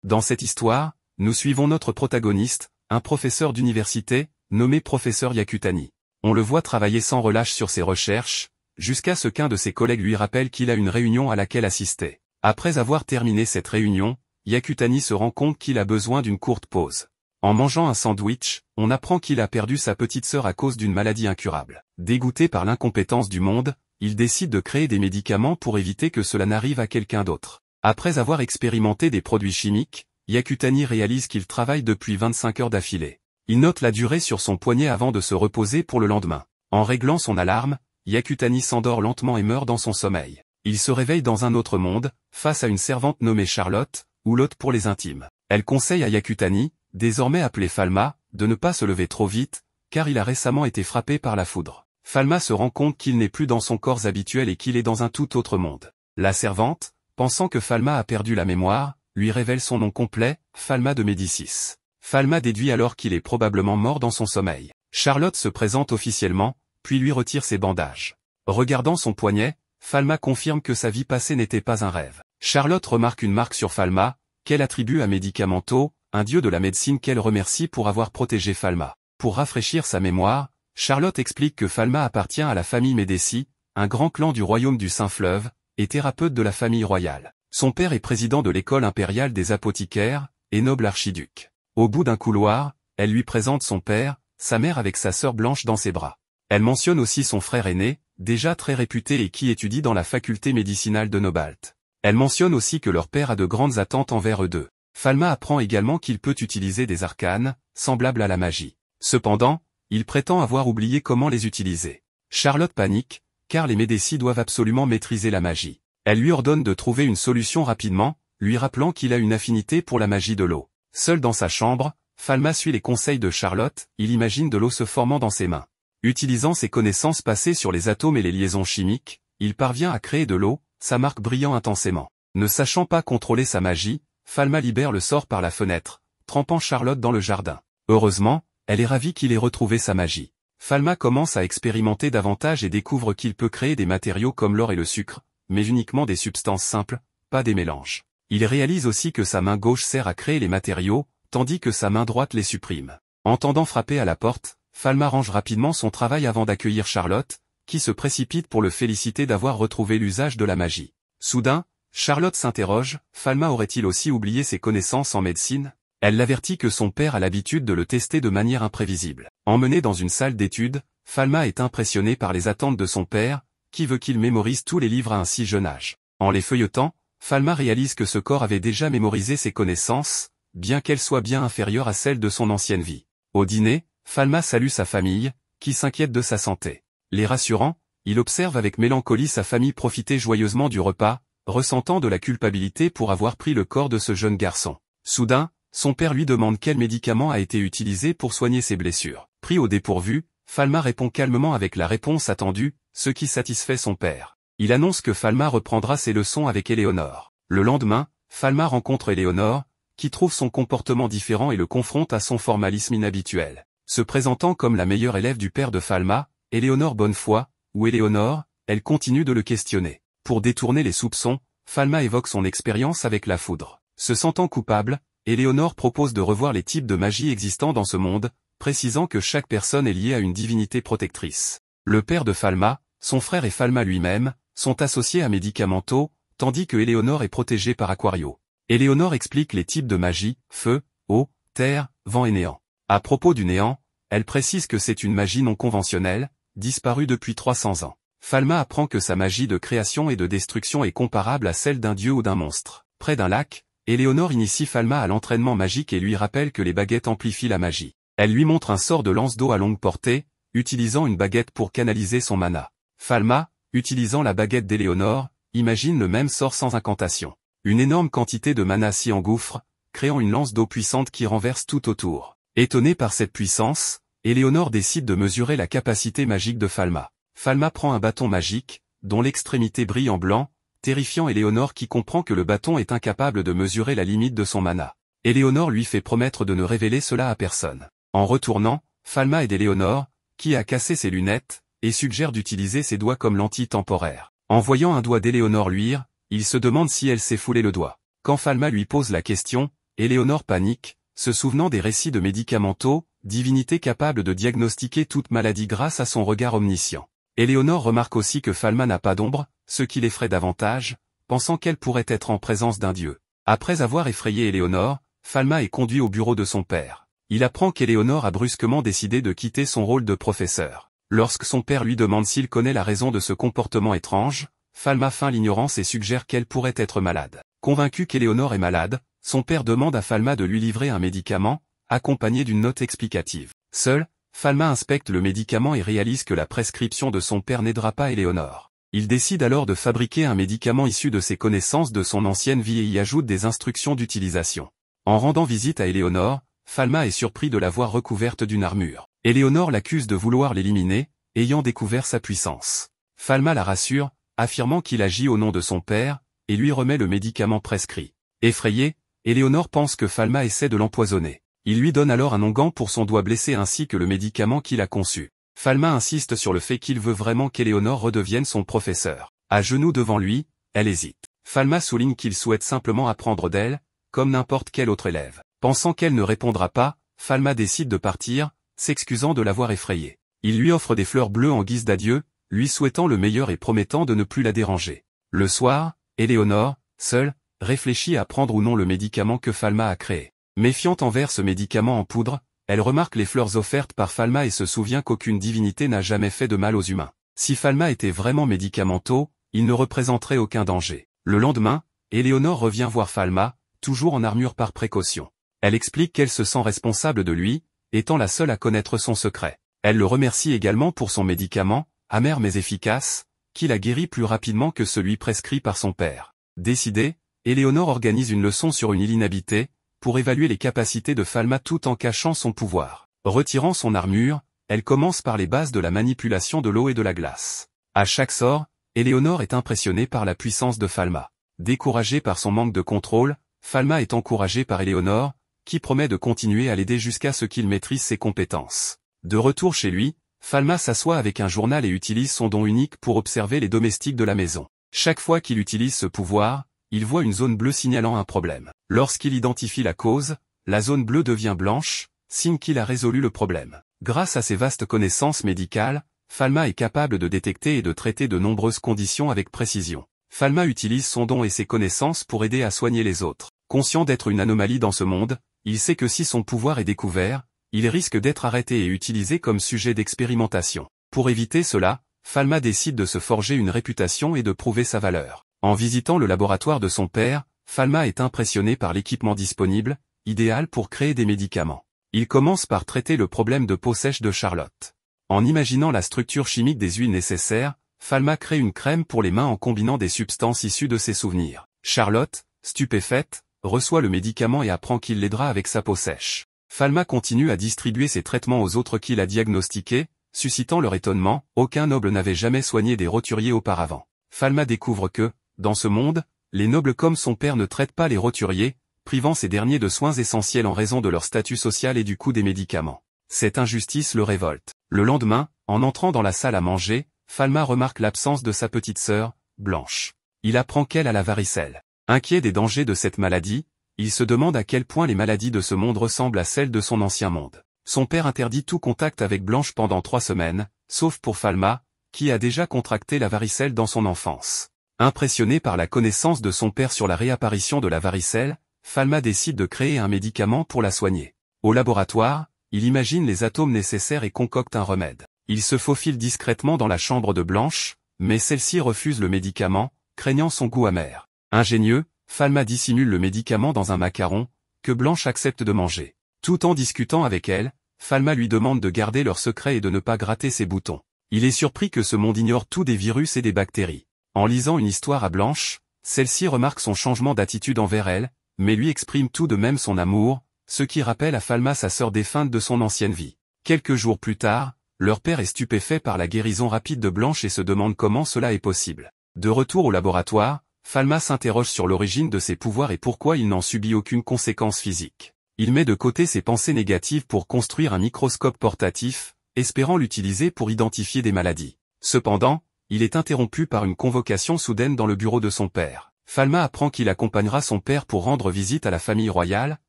Dans cette histoire, nous suivons notre protagoniste, un professeur d'université, nommé professeur Yakutani. On le voit travailler sans relâche sur ses recherches, jusqu'à ce qu'un de ses collègues lui rappelle qu'il a une réunion à laquelle assister. Après avoir terminé cette réunion, Yakutani se rend compte qu'il a besoin d'une courte pause. En mangeant un sandwich, on apprend qu'il a perdu sa petite sœur à cause d'une maladie incurable. Dégoûté par l'incompétence du monde, il décide de créer des médicaments pour éviter que cela n'arrive à quelqu'un d'autre. Après avoir expérimenté des produits chimiques, Yakutani réalise qu'il travaille depuis 25 heures d'affilée. Il note la durée sur son poignet avant de se reposer pour le lendemain. En réglant son alarme, Yakutani s'endort lentement et meurt dans son sommeil. Il se réveille dans un autre monde, face à une servante nommée Charlotte, ou l'hôte pour les intimes. Elle conseille à Yakutani, désormais appelé Falma, de ne pas se lever trop vite, car il a récemment été frappé par la foudre. Falma se rend compte qu'il n'est plus dans son corps habituel et qu'il est dans un tout autre monde. La servante, pensant que Falma a perdu la mémoire, lui révèle son nom complet, Falma de Médicis. Falma déduit alors qu'il est probablement mort dans son sommeil. Charlotte se présente officiellement, puis lui retire ses bandages. Regardant son poignet, Falma confirme que sa vie passée n'était pas un rêve. Charlotte remarque une marque sur Falma, qu'elle attribue à Medicamento, un dieu de la médecine qu'elle remercie pour avoir protégé Falma. Pour rafraîchir sa mémoire, Charlotte explique que Falma appartient à la famille Médicis, un grand clan du royaume du Saint-Fleuve, et thérapeute de la famille royale. Son père est président de l'école impériale des apothicaires, et noble archiduc. Au bout d'un couloir, elle lui présente son père, sa mère avec sa sœur blanche dans ses bras. Elle mentionne aussi son frère aîné, déjà très réputé et qui étudie dans la faculté médicinale de Nobalt. Elle mentionne aussi que leur père a de grandes attentes envers eux deux. Falma apprend également qu'il peut utiliser des arcanes, semblables à la magie. Cependant, il prétend avoir oublié comment les utiliser. Charlotte panique, car les Médicis doivent absolument maîtriser la magie. Elle lui ordonne de trouver une solution rapidement, lui rappelant qu'il a une affinité pour la magie de l'eau. Seul dans sa chambre, Falma suit les conseils de Charlotte, il imagine de l'eau se formant dans ses mains. Utilisant ses connaissances passées sur les atomes et les liaisons chimiques, il parvient à créer de l'eau, sa marque brillant intensément. Ne sachant pas contrôler sa magie, Falma libère le sort par la fenêtre, trempant Charlotte dans le jardin. Heureusement, elle est ravie qu'il ait retrouvé sa magie. Falma commence à expérimenter davantage et découvre qu'il peut créer des matériaux comme l'or et le sucre, mais uniquement des substances simples, pas des mélanges. Il réalise aussi que sa main gauche sert à créer les matériaux, tandis que sa main droite les supprime. Entendant frapper à la porte, Falma range rapidement son travail avant d'accueillir Charlotte, qui se précipite pour le féliciter d'avoir retrouvé l'usage de la magie. Soudain, Charlotte s'interroge, Falma aurait-il aussi oublié ses connaissances en médecine? Elle l'avertit que son père a l'habitude de le tester de manière imprévisible. Emmené dans une salle d'études, Falma est impressionnée par les attentes de son père, qui veut qu'il mémorise tous les livres à un si jeune âge. En les feuilletant, Falma réalise que ce corps avait déjà mémorisé ses connaissances, bien qu'elles soient bien inférieures à celles de son ancienne vie. Au dîner, Falma salue sa famille, qui s'inquiète de sa santé. Les rassurant, il observe avec mélancolie sa famille profiter joyeusement du repas, ressentant de la culpabilité pour avoir pris le corps de ce jeune garçon. Soudain, son père lui demande quel médicament a été utilisé pour soigner ses blessures. Pris au dépourvu, Falma répond calmement avec la réponse attendue, ce qui satisfait son père. Il annonce que Falma reprendra ses leçons avec Éléonore. Le lendemain, Falma rencontre Éléonore, qui trouve son comportement différent et le confronte à son formalisme inhabituel. Se présentant comme la meilleure élève du père de Falma, Éléonore Bonnefoy, ou Éléonore, elle continue de le questionner. Pour détourner les soupçons, Falma évoque son expérience avec la foudre. Se sentant coupable, Éléonore propose de revoir les types de magie existants dans ce monde, précisant que chaque personne est liée à une divinité protectrice. Le père de Falma, son frère et Falma lui-même, sont associés à Medicamento, tandis que Éléonore est protégée par Aquario. Éléonore explique les types de magie, feu, eau, terre, vent et néant. À propos du néant, elle précise que c'est une magie non conventionnelle, disparue depuis 300 ans. Falma apprend que sa magie de création et de destruction est comparable à celle d'un dieu ou d'un monstre. Près d'un lac, Éléonore initie Falma à l'entraînement magique et lui rappelle que les baguettes amplifient la magie. Elle lui montre un sort de lance d'eau à longue portée, utilisant une baguette pour canaliser son mana. Falma, utilisant la baguette d'Éléonore, imagine le même sort sans incantation. Une énorme quantité de mana s'y engouffre, créant une lance d'eau puissante qui renverse tout autour. Étonnée par cette puissance, Éléonore décide de mesurer la capacité magique de Falma. Falma prend un bâton magique, dont l'extrémité brille en blanc, terrifiant Éléonore qui comprend que le bâton est incapable de mesurer la limite de son mana. Éléonore lui fait promettre de ne révéler cela à personne. En retournant, Falma aide Éléonore, qui a cassé ses lunettes, et suggère d'utiliser ses doigts comme lentille temporaire. En voyant un doigt d'Éléonore luire, il se demande si elle s'est foulé le doigt. Quand Falma lui pose la question, Éléonore panique, se souvenant des récits de médicamentaux, divinité capable de diagnostiquer toute maladie grâce à son regard omniscient. Éléonore remarque aussi que Falma n'a pas d'ombre, ce qui l'effraie davantage, pensant qu'elle pourrait être en présence d'un dieu. Après avoir effrayé Éléonore, Falma est conduit au bureau de son père. Il apprend qu'Éléonore a brusquement décidé de quitter son rôle de professeur. Lorsque son père lui demande s'il connaît la raison de ce comportement étrange, Falma feint l'ignorance et suggère qu'elle pourrait être malade. Convaincu qu'Éléonore est malade, son père demande à Falma de lui livrer un médicament, accompagné d'une note explicative. Seule, Falma inspecte le médicament et réalise que la prescription de son père n'aidera pas Éléonore. Il décide alors de fabriquer un médicament issu de ses connaissances de son ancienne vie et y ajoute des instructions d'utilisation. En rendant visite à Éléonore, Falma est surpris de la voir recouverte d'une armure. Éléonore l'accuse de vouloir l'éliminer, ayant découvert sa puissance. Falma la rassure, affirmant qu'il agit au nom de son père, et lui remet le médicament prescrit. Effrayée, Éléonore pense que Falma essaie de l'empoisonner. Il lui donne alors un onguent pour son doigt blessé ainsi que le médicament qu'il a conçu. Falma insiste sur le fait qu'il veut vraiment qu'Éléonore redevienne son professeur. À genoux devant lui, elle hésite. Falma souligne qu'il souhaite simplement apprendre d'elle, comme n'importe quel autre élève. Pensant qu'elle ne répondra pas, Falma décide de partir, s'excusant de l'avoir effrayée. Il lui offre des fleurs bleues en guise d'adieu, lui souhaitant le meilleur et promettant de ne plus la déranger. Le soir, Éléonore, seule, réfléchit à prendre ou non le médicament que Falma a créé. Méfiante envers ce médicament en poudre, elle remarque les fleurs offertes par Falma et se souvient qu'aucune divinité n'a jamais fait de mal aux humains. Si Falma était vraiment médicamenteux, il ne représenterait aucun danger. Le lendemain, Éléonore revient voir Falma, toujours en armure par précaution. Elle explique qu'elle se sent responsable de lui, étant la seule à connaître son secret. Elle le remercie également pour son médicament, amer mais efficace, qui la guérit plus rapidement que celui prescrit par son père. Décidée, Éléonore organise une leçon sur une île inhabitée, pour évaluer les capacités de Falma tout en cachant son pouvoir. Retirant son armure, elle commence par les bases de la manipulation de l'eau et de la glace. À chaque sort, Éléonore est impressionnée par la puissance de Falma. Découragée par son manque de contrôle, Falma est encouragée par Éléonore, qui promet de continuer à l'aider jusqu'à ce qu'il maîtrise ses compétences. De retour chez lui, Falma s'assoit avec un journal et utilise son don unique pour observer les domestiques de la maison. Chaque fois qu'il utilise ce pouvoir, il voit une zone bleue signalant un problème. Lorsqu'il identifie la cause, la zone bleue devient blanche, signe qu'il a résolu le problème. Grâce à ses vastes connaissances médicales, Falma est capable de détecter et de traiter de nombreuses conditions avec précision. Falma utilise son don et ses connaissances pour aider à soigner les autres. Conscient d'être une anomalie dans ce monde, il sait que si son pouvoir est découvert, il risque d'être arrêté et utilisé comme sujet d'expérimentation. Pour éviter cela, Falma décide de se forger une réputation et de prouver sa valeur. En visitant le laboratoire de son père, Falma est impressionnée par l'équipement disponible, idéal pour créer des médicaments. Il commence par traiter le problème de peau sèche de Charlotte. En imaginant la structure chimique des huiles nécessaires, Falma crée une crème pour les mains en combinant des substances issues de ses souvenirs. Charlotte, stupéfaite, reçoit le médicament et apprend qu'il l'aidera avec sa peau sèche. Falma continue à distribuer ses traitements aux autres qu'il a diagnostiqués, suscitant leur étonnement, aucun noble n'avait jamais soigné des roturiers auparavant. Falma découvre que, dans ce monde, les nobles comme son père ne traitent pas les roturiers, privant ces derniers de soins essentiels en raison de leur statut social et du coût des médicaments. Cette injustice le révolte. Le lendemain, en entrant dans la salle à manger, Falma remarque l'absence de sa petite sœur, Blanche. Il apprend qu'elle a la varicelle. Inquiet des dangers de cette maladie, il se demande à quel point les maladies de ce monde ressemblent à celles de son ancien monde. Son père interdit tout contact avec Blanche pendant 3 semaines, sauf pour Falma, qui a déjà contracté la varicelle dans son enfance. Impressionné par la connaissance de son père sur la réapparition de la varicelle, Falma décide de créer un médicament pour la soigner. Au laboratoire, il imagine les atomes nécessaires et concocte un remède. Il se faufile discrètement dans la chambre de Blanche, mais celle-ci refuse le médicament, craignant son goût amer. Ingénieux, Falma dissimule le médicament dans un macaron, que Blanche accepte de manger. Tout en discutant avec elle, Falma lui demande de garder leur secret et de ne pas gratter ses boutons. Il est surpris que ce monde ignore tout des virus et des bactéries. En lisant une histoire à Blanche, celle-ci remarque son changement d'attitude envers elle, mais lui exprime tout de même son amour, ce qui rappelle à Falma sa sœur défunte de son ancienne vie. Quelques jours plus tard, leur père est stupéfait par la guérison rapide de Blanche et se demande comment cela est possible. De retour au laboratoire, Falma s'interroge sur l'origine de ses pouvoirs et pourquoi il n'en subit aucune conséquence physique. Il met de côté ses pensées négatives pour construire un microscope portatif, espérant l'utiliser pour identifier des maladies. Cependant, il est interrompu par une convocation soudaine dans le bureau de son père. Falma apprend qu'il accompagnera son père pour rendre visite à la famille royale,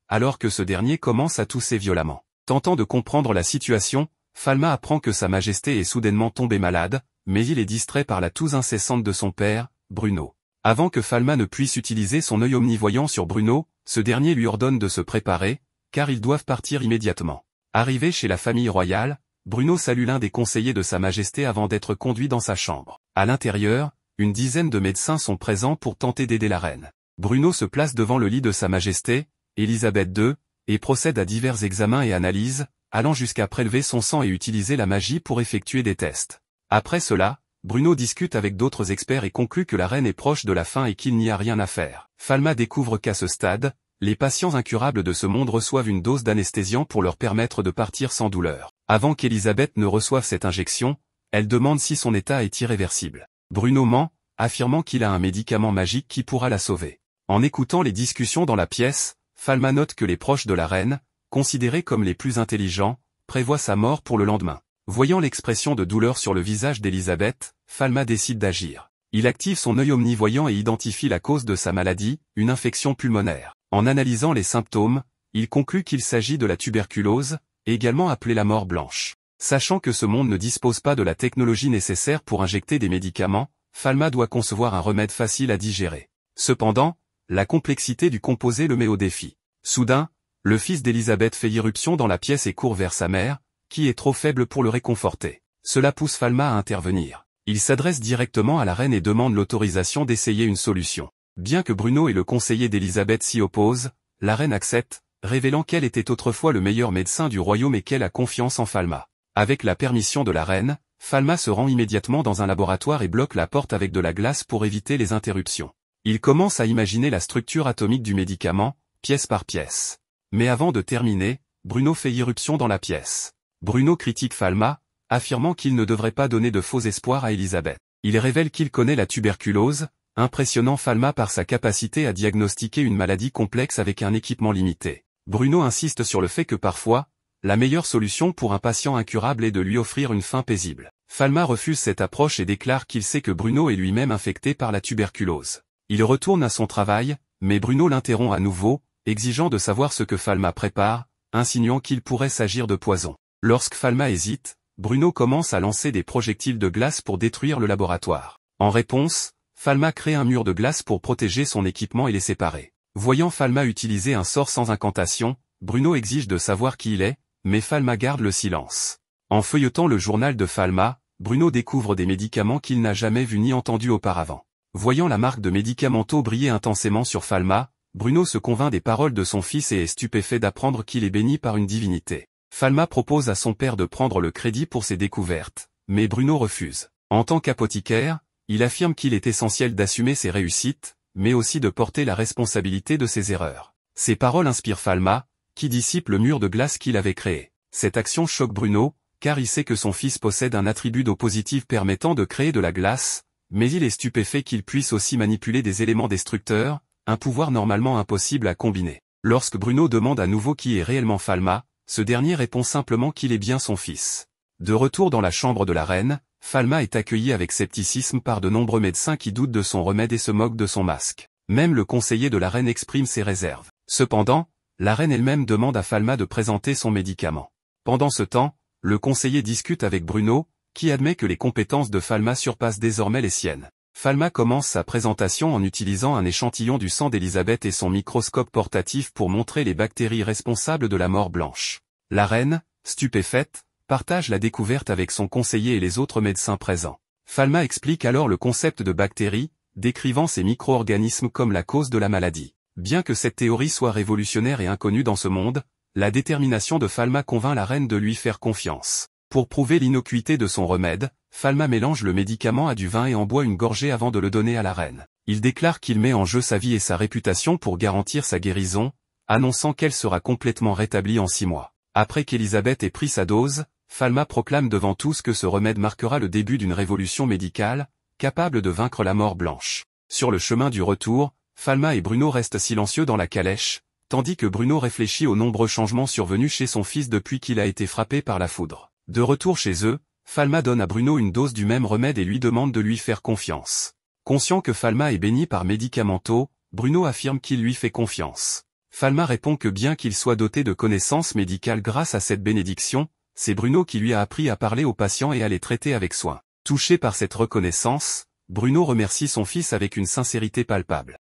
alors que ce dernier commence à tousser violemment. Tentant de comprendre la situation, Falma apprend que Sa Majesté est soudainement tombée malade, mais il est distrait par la toux incessante de son père, Bruno. Avant que Falma ne puisse utiliser son œil omnivoyant sur Bruno, ce dernier lui ordonne de se préparer, car ils doivent partir immédiatement. Arrivé chez la famille royale, Bruno salue l'un des conseillers de Sa Majesté avant d'être conduit dans sa chambre. À l'intérieur, une dizaine de médecins sont présents pour tenter d'aider la reine. Bruno se place devant le lit de Sa Majesté, Élisabeth II, et procède à divers examens et analyses, allant jusqu'à prélever son sang et utiliser la magie pour effectuer des tests. Après cela, Bruno discute avec d'autres experts et conclut que la reine est proche de la fin et qu'il n'y a rien à faire. Falma découvre qu'à ce stade, les patients incurables de ce monde reçoivent une dose d'anesthésiant pour leur permettre de partir sans douleur. Avant qu'Élisabeth ne reçoive cette injection, elle demande si son état est irréversible. Bruno ment, affirmant qu'il a un médicament magique qui pourra la sauver. En écoutant les discussions dans la pièce, Falma note que les proches de la reine, considérés comme les plus intelligents, prévoient sa mort pour le lendemain. Voyant l'expression de douleur sur le visage d'Élisabeth, Falma décide d'agir. Il active son œil omnivoyant et identifie la cause de sa maladie, une infection pulmonaire. En analysant les symptômes, il conclut qu'il s'agit de la tuberculose, également appelée la mort blanche. Sachant que ce monde ne dispose pas de la technologie nécessaire pour injecter des médicaments, Falma doit concevoir un remède facile à digérer. Cependant, la complexité du composé le met au défi. Soudain, le fils d'Élisabeth fait irruption dans la pièce et court vers sa mère, qui est trop faible pour le réconforter. Cela pousse Falma à intervenir. Il s'adresse directement à la reine et demande l'autorisation d'essayer une solution. Bien que Bruno et le conseiller d'Élisabeth s'y opposent, la reine accepte, révélant qu'elle était autrefois le meilleur médecin du royaume et qu'elle a confiance en Falma. Avec la permission de la reine, Falma se rend immédiatement dans un laboratoire et bloque la porte avec de la glace pour éviter les interruptions. Il commence à imaginer la structure atomique du médicament, pièce par pièce. Mais avant de terminer, Bruno fait irruption dans la pièce. Bruno critique Falma, affirmant qu'il ne devrait pas donner de faux espoirs à Élisabeth. Il révèle qu'il connaît la tuberculose, impressionnant Falma par sa capacité à diagnostiquer une maladie complexe avec un équipement limité. Bruno insiste sur le fait que parfois, la meilleure solution pour un patient incurable est de lui offrir une fin paisible. Falma refuse cette approche et déclare qu'il sait que Bruno est lui-même infecté par la tuberculose. Il retourne à son travail, mais Bruno l'interrompt à nouveau, exigeant de savoir ce que Falma prépare, insinuant qu'il pourrait s'agir de poison. Lorsque Falma hésite, Bruno commence à lancer des projectiles de glace pour détruire le laboratoire. En réponse, Falma crée un mur de glace pour protéger son équipement et les séparer. Voyant Falma utiliser un sort sans incantation, Bruno exige de savoir qui il est, mais Falma garde le silence. En feuilletant le journal de Falma, Bruno découvre des médicaments qu'il n'a jamais vus ni entendus auparavant. Voyant la marque de médicamenteux briller intensément sur Falma, Bruno se convainc des paroles de son fils et est stupéfait d'apprendre qu'il est béni par une divinité. Falma propose à son père de prendre le crédit pour ses découvertes, mais Bruno refuse. En tant qu'apothicaire, il affirme qu'il est essentiel d'assumer ses réussites, mais aussi de porter la responsabilité de ses erreurs. Ces paroles inspirent Falma, qui dissipe le mur de glace qu'il avait créé. Cette action choque Bruno, car il sait que son fils possède un attribut d'eau positive permettant de créer de la glace, mais il est stupéfait qu'il puisse aussi manipuler des éléments destructeurs, un pouvoir normalement impossible à combiner. Lorsque Bruno demande à nouveau qui est réellement Falma, ce dernier répond simplement qu'il est bien son fils. De retour dans la chambre de la reine, Falma est accueillie avec scepticisme par de nombreux médecins qui doutent de son remède et se moquent de son masque. Même le conseiller de la reine exprime ses réserves. Cependant, la reine elle-même demande à Falma de présenter son médicament. Pendant ce temps, le conseiller discute avec Bruno, qui admet que les compétences de Falma surpassent désormais les siennes. Falma commence sa présentation en utilisant un échantillon du sang d'Élisabeth et son microscope portatif pour montrer les bactéries responsables de la mort blanche. La reine, stupéfaite, partage la découverte avec son conseiller et les autres médecins présents. Falma explique alors le concept de bactéries, décrivant ces micro-organismes comme la cause de la maladie. Bien que cette théorie soit révolutionnaire et inconnue dans ce monde, la détermination de Falma convainc la reine de lui faire confiance. Pour prouver l'innocuité de son remède, Falma mélange le médicament à du vin et en boit une gorgée avant de le donner à la reine. Il déclare qu'il met en jeu sa vie et sa réputation pour garantir sa guérison, annonçant qu'elle sera complètement rétablie en 6 mois. Après qu'Élisabeth ait pris sa dose, Falma proclame devant tous que ce remède marquera le début d'une révolution médicale, capable de vaincre la mort blanche. Sur le chemin du retour, Falma et Bruno restent silencieux dans la calèche, tandis que Bruno réfléchit aux nombreux changements survenus chez son fils depuis qu'il a été frappé par la foudre. De retour chez eux, Falma donne à Bruno une dose du même remède et lui demande de lui faire confiance. Conscient que Falma est bénie par médicamenteux, Bruno affirme qu'il lui fait confiance. Falma répond que bien qu'il soit doté de connaissances médicales grâce à cette bénédiction, c'est Bruno qui lui a appris à parler aux patients et à les traiter avec soin. Touché par cette reconnaissance, Bruno remercie son fils avec une sincérité palpable.